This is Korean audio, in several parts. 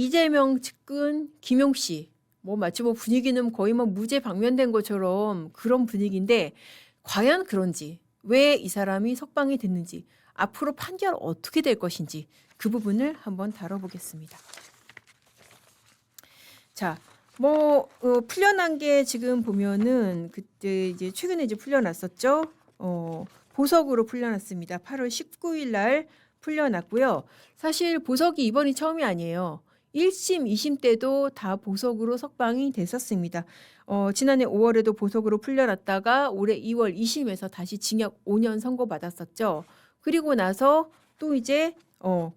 이재명 측근 김용 씨. 마치 분위기는 거의 무죄 방면된 것처럼 그런 분위기인데 과연 그런지, 왜 이 사람이 석방이 됐는지, 앞으로 판결 어떻게 될 것인지 그 부분을 한번 다뤄보겠습니다. 자, 풀려난 게 지금 보면은 그때 이제 최근에 이제 풀려났었죠. 보석으로 풀려났습니다. 8월 19일 날 풀려났고요. 사실 보석이 이번이 처음이 아니에요. 1심, 2심 때도 다 보석으로 석방이 됐었습니다. 지난해 5월에도 보석으로 풀려났다가 올해 2월 2심에서 다시 징역 5년 선고받았었죠. 그리고 나서 또 이제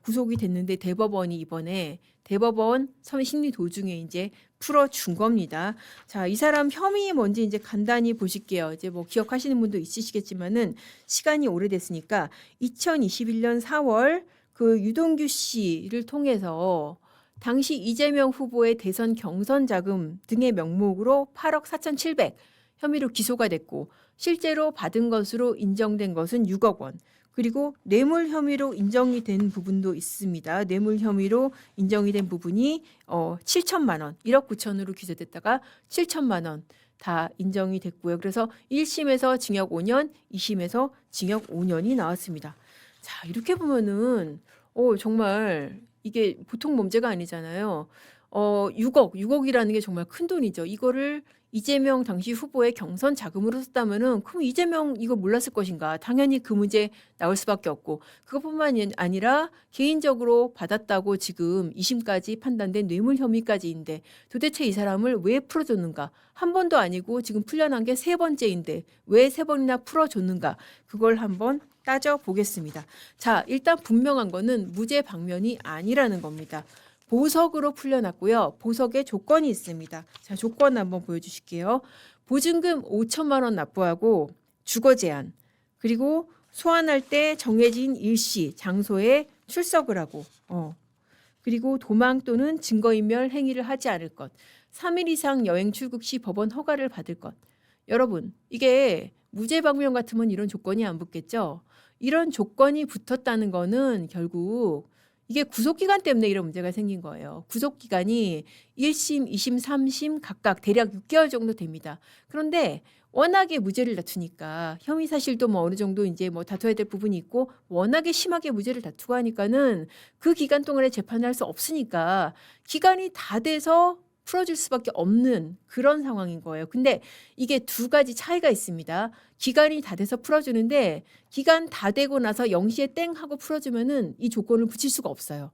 구속이 됐는데 대법원이 이번에 대법원 심리 도중에 이제 풀어준 겁니다. 자, 이 사람 혐의 뭔지 이제 간단히 보실게요. 이제 기억하시는 분도 있으시겠지만은 시간이 오래됐으니까 2021년 4월 그 유동규 씨를 통해서 당시 이재명 후보의 대선 경선 자금 등의 명목으로 8억 4,700 혐의로 기소가 됐고 실제로 받은 것으로 인정된 것은 6억 원. 그리고 뇌물 혐의로 인정이 된 부분도 있습니다. 뇌물 혐의로 인정이 된 부분이 7천만 원, 1억 9천으로 기소됐다가 7천만 원 다 인정이 됐고요. 그래서 1심에서 징역 5년, 2심에서 징역 5년이 나왔습니다. 자, 이렇게 보면은 정말 이게 보통 범죄가 아니잖아요. 6억이라는 게 정말 큰 돈이죠. 이거를 이재명 당시 후보의 경선 자금으로 썼다면은 그럼 이재명 이거 몰랐을 것인가? 당연히 그 문제 나올 수밖에 없고 그것뿐만이 아니라 개인적으로 받았다고 지금 2심까지 판단된 뇌물 혐의까지인데 도대체 이 사람을 왜 풀어줬는가? 한 번도 아니고 지금 풀려난 게 세 번째인데 왜 세 번이나 풀어줬는가? 그걸 한번 따져보겠습니다. 자, 일단 분명한 거는 무죄 방면이 아니라는 겁니다. 보석으로 풀려났고요. 보석에 조건이 있습니다. 자, 조건 한번 보여주실게요. 보증금 5천만 원 납부하고 주거 제한, 그리고 소환할 때 정해진 일시, 장소에 출석을 하고, 그리고 도망 또는 증거인멸 행위를 하지 않을 것, 3일 이상 여행 출국 시 법원 허가를 받을 것. 여러분, 이게 무죄 방면 같으면 이런 조건이 안 붙겠죠? 이런 조건이 붙었다는 거는 결국 이게 구속기간 때문에 이런 문제가 생긴 거예요. 구속기간이 1심, 2심, 3심 각각 대략 6개월 정도 됩니다. 그런데 워낙에 무죄를 다투니까 혐의 사실도 어느 정도 이제 다투어야 될 부분이 있고 워낙에 심하게 무죄를 다투고 하니까는 그 기간 동안에 재판을 할 수 없으니까 기간이 다 돼서 풀어줄 수밖에 없는 그런 상황인 거예요. 근데 이게 두 가지 차이가 있습니다. 기간이 다 돼서 풀어주는데 기간 다 되고 나서 0시에 땡 하고 풀어주면은 이 조건을 붙일 수가 없어요.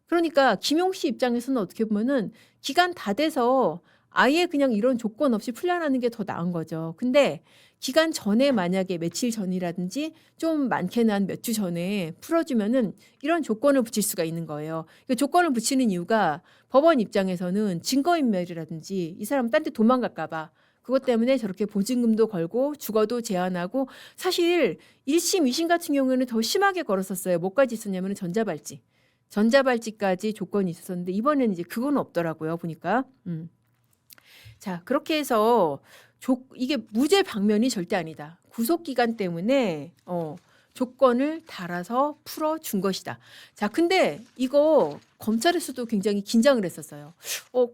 그러니까 김용 씨 입장에서는 어떻게 보면은 기간 다 돼서 아예 그냥 이런 조건 없이 풀려나는 게 더 나은 거죠. 근데 기간 전에 만약에 며칠 전이라든지 좀 많게는 한 몇 주 전에 풀어주면은 이런 조건을 붙일 수가 있는 거예요. 그 조건을 붙이는 이유가 법원 입장에서는 증거인멸이라든지 이 사람 딴 데 도망갈까 봐 그것 때문에 저렇게 보증금도 걸고 주거도 제한하고 사실 1심, 2심 같은 경우에는 더 심하게 걸었었어요. 뭐까지 있었냐면 전자발찌. 전자발찌까지 조건이 있었는데 이번에는 이제 그건 없더라고요. 보니까. 자, 그렇게 해서 이게 무죄 방면이 절대 아니다. 구속기간 때문에 조건을 달아서 풀어준 것이다. 자, 근데 이거 검찰에서도 굉장히 긴장을 했었어요.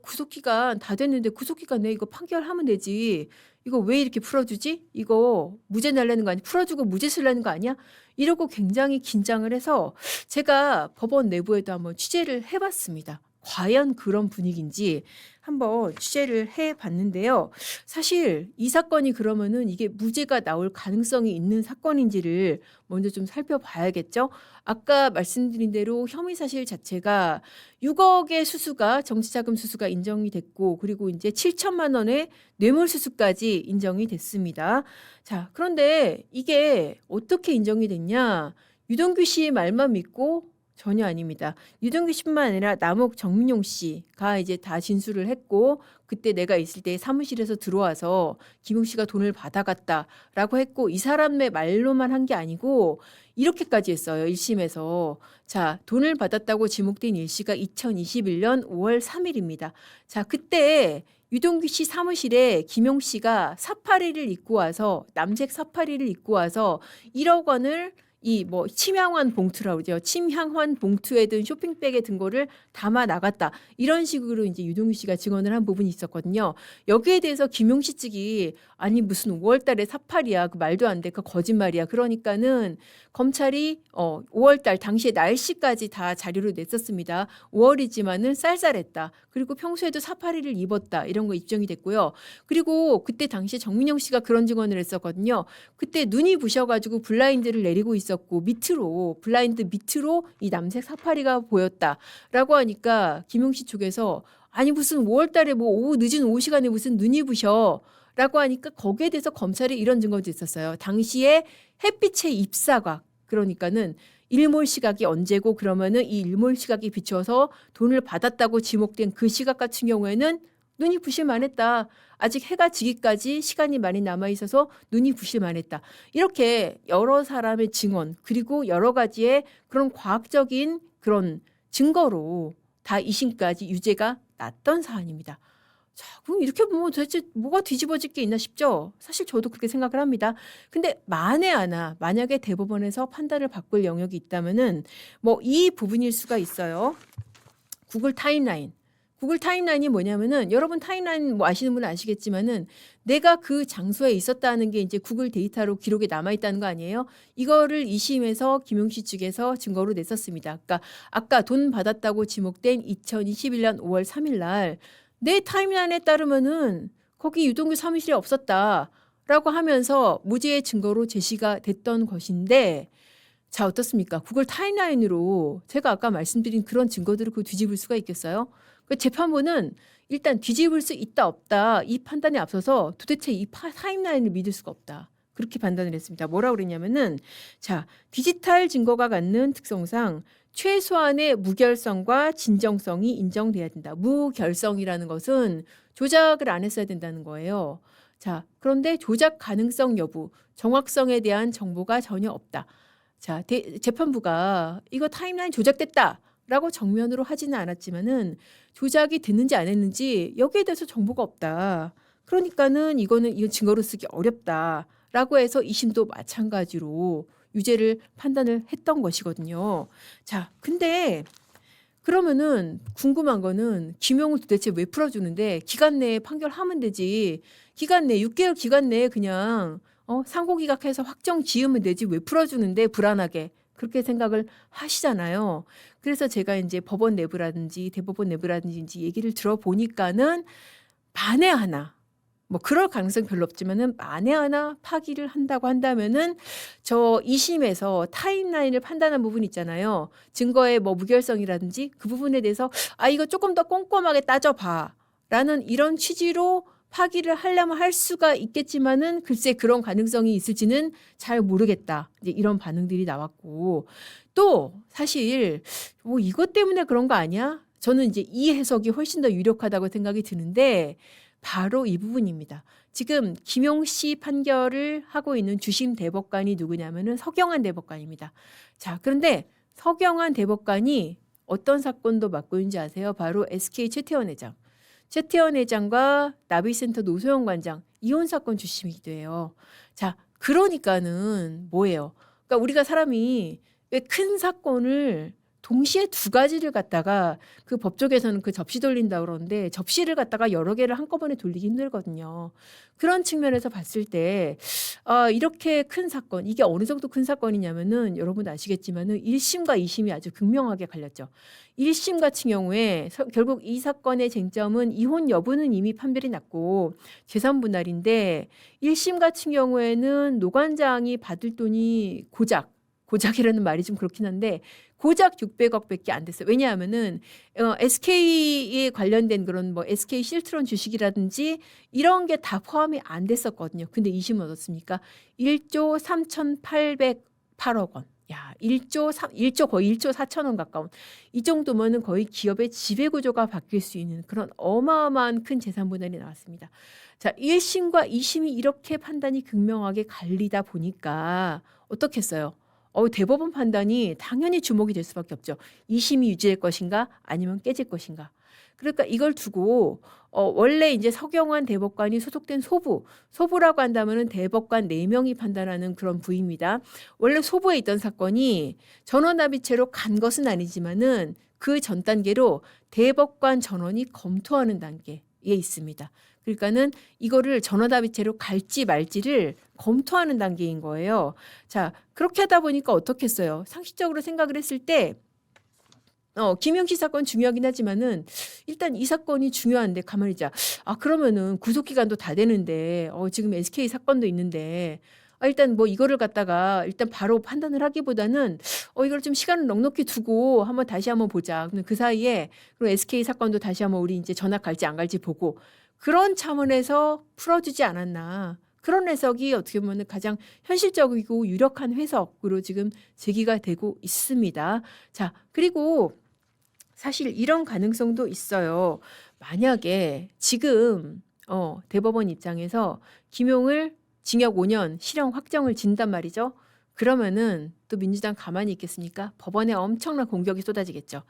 구속기간 다 됐는데 구속기간 내에 이거 판결하면 되지. 이거 왜 이렇게 풀어주지? 이거 무죄 날라는 거 아니야? 풀어주고 무죄 쓰려는 거 아니야? 이러고 굉장히 긴장을 해서 제가 법원 내부에도 한번 취재를 해봤습니다. 과연 그런 분위기인지 한번 취재를 해봤는데요. 사실 이 사건이 그러면은 이게 무죄가 나올 가능성이 있는 사건인지를 먼저 좀 살펴봐야겠죠. 아까 말씀드린 대로 혐의 사실 자체가 6억의 수수가 정치자금 수수가 인정이 됐고 그리고 이제 7천만 원의 뇌물 수수까지 인정이 됐습니다. 자, 그런데 이게 어떻게 인정이 됐냐? 유동규 씨의 말만 믿고 전혀 아닙니다. 유동규 씨뿐만 아니라 남욱 정민용 씨가 이제 다 진술을 했고 그때 내가 있을 때 사무실에서 들어와서 김용 씨가 돈을 받아갔다라고 했고 이 사람의 말로만 한 게 아니고 이렇게까지 했어요. 1심에서. 자, 돈을 받았다고 지목된 일시가 2021년 5월 3일입니다. 자, 그때 유동규 씨 사무실에 김용 씨가 사파리를 입고 와서 남색 사파리를 입고 와서 1억 원을 이 뭐 침향환 봉투라고 그러죠. 침향환 봉투에 든 쇼핑백에 든 거를 담아 나갔다. 이런 식으로 이제 유동규 씨가 증언을 한 부분이 있었거든요. 여기에 대해서 김용식 측이 아니 무슨 5월 달에 사팔이야. 그 말도 안 돼. 그 거짓말이야. 그러니까는 검찰이 5월 달 당시에 날씨까지 다 자료를 냈었습니다. 5월이지만은 쌀쌀했다. 그리고 평소에도 사파리를 입었다. 이런 거 입증이 됐고요. 그리고 그때 당시에 정민영 씨가 그런 증언을 했었거든요. 그때 눈이 부셔가지고 블라인드를 내리고 있었고 밑으로 블라인드 밑으로 이 남색 사파리가 보였다라고 하니까 김용식 쪽에서 아니 무슨 5월달에 뭐 오후 늦은 오후 시간에 무슨 눈이 부셔라고 하니까 거기에 대해서 검찰이 이런 증거도 있었어요. 당시에 햇빛의 입사각 그러니까는 일몰 시각이 언제고 그러면은 이 일몰 시각이 비춰서 돈을 받았다고 지목된 그 시각 같은 경우에는 눈이 부실 만했다. 아직 해가 지기까지 시간이 많이 남아 있어서 눈이 부실 만했다. 이렇게 여러 사람의 증언 그리고 여러 가지의 그런 과학적인 그런 증거로 다 2심까지 유죄가 났던 사안입니다. 자, 그럼 이렇게 보면 도대체 뭐가 뒤집어질 게 있나 싶죠? 사실 저도 그렇게 생각을 합니다. 근데 만에 하나 만약에 대법원에서 판단을 바꿀 영역이 있다면은 뭐 이 부분일 수가 있어요. 구글 타임라인. 구글 타임라인이 뭐냐면은 여러분 타임라인 뭐 아시는 분은 아시겠지만은 내가 그 장소에 있었다는 게 이제 구글 데이터로 기록에 남아 있다는 거 아니에요? 이거를 2심에서 김용식 측에서 증거로 냈었습니다. 그러니까 아까 돈 받았다고 지목된 2021년 5월 3일 날 내 타임라인에 따르면은 거기 유동규 사무실에 없었다라고 하면서 무죄의 증거로 제시가 됐던 것인데 자, 어떻습니까? 구글 타임라인으로 제가 아까 말씀드린 그런 증거들을 그 뒤집을 수가 있겠어요? 그 재판부는 일단 뒤집을 수 있다 없다 이 판단에 앞서서 도대체 이 타임라인을 믿을 수가 없다. 그렇게 판단을 했습니다. 뭐라고 그랬냐면은 자, 디지털 증거가 갖는 특성상 최소한의 무결성과 진정성이 인정돼야 된다. 무결성이라는 것은 조작을 안 했어야 된다는 거예요. 자, 그런데 조작 가능성 여부, 정확성에 대한 정보가 전혀 없다. 자, 재판부가 이거 타임라인 조작됐다라고 정면으로 하지는 않았지만은 조작이 됐는지 안 했는지 여기에 대해서 정보가 없다. 그러니까는 이거는 이거 증거로 쓰기 어렵다라고 해서 2심도 마찬가지로 유죄를 판단을 했던 것이거든요. 자, 근데 그러면은 궁금한 거는 김용을 도대체 왜 풀어주는데 기간 내에 판결하면 되지. 기간 내 6개월 기간 내에 그냥 상고기각해서 확정 지으면 되지 왜 풀어주는데 불안하게 그렇게 생각을 하시잖아요. 그래서 제가 이제 법원 내부라든지 대법원 내부라든지 얘기를 들어보니까는 만에 하나 뭐 그럴 가능성 별로 없지만은 만에 하나 파기를 한다고 한다면은 저 2심에서 타임라인을 판단한 부분 있잖아요. 증거의 뭐 무결성이라든지 그 부분에 대해서 아 이거 조금 더 꼼꼼하게 따져봐라는 이런 취지로 파기를 하려면 할 수가 있겠지만은 글쎄 그런 가능성이 있을지는 잘 모르겠다. 이제 이런 반응들이 나왔고 또 사실 뭐 이것 때문에 그런 거 아니야? 저는 이제 이 해석이 훨씬 더 유력하다고 생각이 드는데 바로 이 부분입니다. 지금 김용씨 판결을 하고 있는 주심 대법관이 누구냐면은 서경환 대법관입니다. 자, 그런데 서경환 대법관이 어떤 사건도 맡고 있는지 아세요? 바로 SK 최태원 회장. 최태원 회장과 나비센터 노소영 관장 이혼 사건 주심이기도 해요. 자, 그러니까는 뭐예요? 그러니까 우리가 사람이 왜 큰 사건을 동시에 두 가지를 갖다가 그 법조계에서는 그 접시 돌린다 그러는데 접시를 갖다가 여러 개를 한꺼번에 돌리기 힘들거든요. 그런 측면에서 봤을 때 이렇게 큰 사건 이게 어느 정도 큰 사건이냐면은 여러분 아시겠지만은 1심과 2심이 아주 극명하게 갈렸죠. 1심 같은 경우에 결국 이 사건의 쟁점은 이혼 여부는 이미 판별이 났고 재산 분할인데 1심 같은 경우에는 노 관장이 받을 돈이 고작이라는 말이 좀 그렇긴 한데 고작 600억밖에 안 됐어요. 왜냐하면은 SK에 관련된 그런 뭐 SK 실트론 주식이라든지 이런 게 다 포함이 안 됐었거든요. 근데 2심은 어떻습니까? 1조 3,808억 원. 야, 1조 거의 1조 4천원 가까운 이 정도면은 거의 기업의 지배 구조가 바뀔 수 있는 그런 어마어마한 큰 재산 분할이 나왔습니다. 자, 1심과 2심이 이렇게 판단이 극명하게 갈리다 보니까 어떻겠어요? 대법원 판단이 당연히 주목이 될 수밖에 없죠. 2심이 유지될 것인가 아니면 깨질 것인가. 그러니까 이걸 두고 원래 이제 서경환 대법관이 소속된 소부라고 한다면은 대법관 4명이 판단하는 그런 부입니다. 원래 소부에 있던 사건이 전원합의체로 간 것은 아니지만은 그 전 단계로 대법관 전원이 검토하는 단계에 있습니다. 그러니까는 이거를 전원합의체로 갈지 말지를 검토하는 단계인 거예요. 자, 그렇게 하다 보니까 어떻겠어요? 상식적으로 생각을 했을 때 김영식 사건 중요하긴 하지만은 일단 이 사건이 중요한데 가만히 있자. 그러면은 구속 기간도 다 되는데 지금 SK 사건도 있는데 일단 뭐 이거를 갖다가 일단 바로 판단을 하기보다는 이걸 좀 시간을 넉넉히 두고 한번 다시 한번 보자. 근데 그 사이에 그리고 SK 사건도 다시 한번 우리 이제 전학 갈지 안 갈지 보고 그런 차원에서 풀어주지 않았나. 그런 해석이 어떻게 보면 가장 현실적이고 유력한 해석으로 지금 제기가 되고 있습니다. 자, 그리고 사실 이런 가능성도 있어요. 만약에 지금 대법원 입장에서 김용을 징역 5년 실형 확정을 진단 말이죠. 그러면은 또 민주당 가만히 있겠습니까? 법원에 엄청난 공격이 쏟아지겠죠.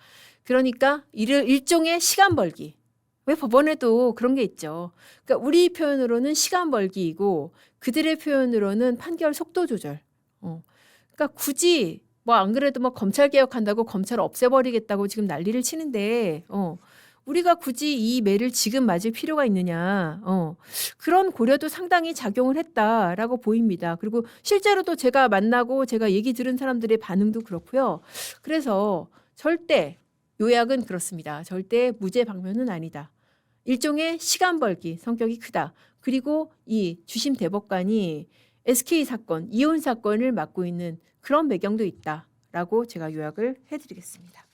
그러니까 일종의 시간 벌기. 왜 법원에도 그런 게 있죠. 그러니까 우리 표현으로는 시간 벌기이고 그들의 표현으로는 판결 속도 조절. 그러니까 굳이 뭐 안 그래도 뭐 검찰 개혁한다고 검찰 없애버리겠다고 지금 난리를 치는데 우리가 굳이 이 매를 지금 맞을 필요가 있느냐. 그런 고려도 상당히 작용을 했다라고 보입니다. 그리고 실제로도 제가 만나고 제가 얘기 들은 사람들의 반응도 그렇고요. 그래서 절대 요약은 그렇습니다. 절대 무죄 방면은 아니다. 일종의 시간 벌기 성격이 크다. 그리고 이 주심 대법관이 SK 사건, 이혼 사건을 맡고 있는 그런 배경도 있다라고 제가 요약을 해드리겠습니다.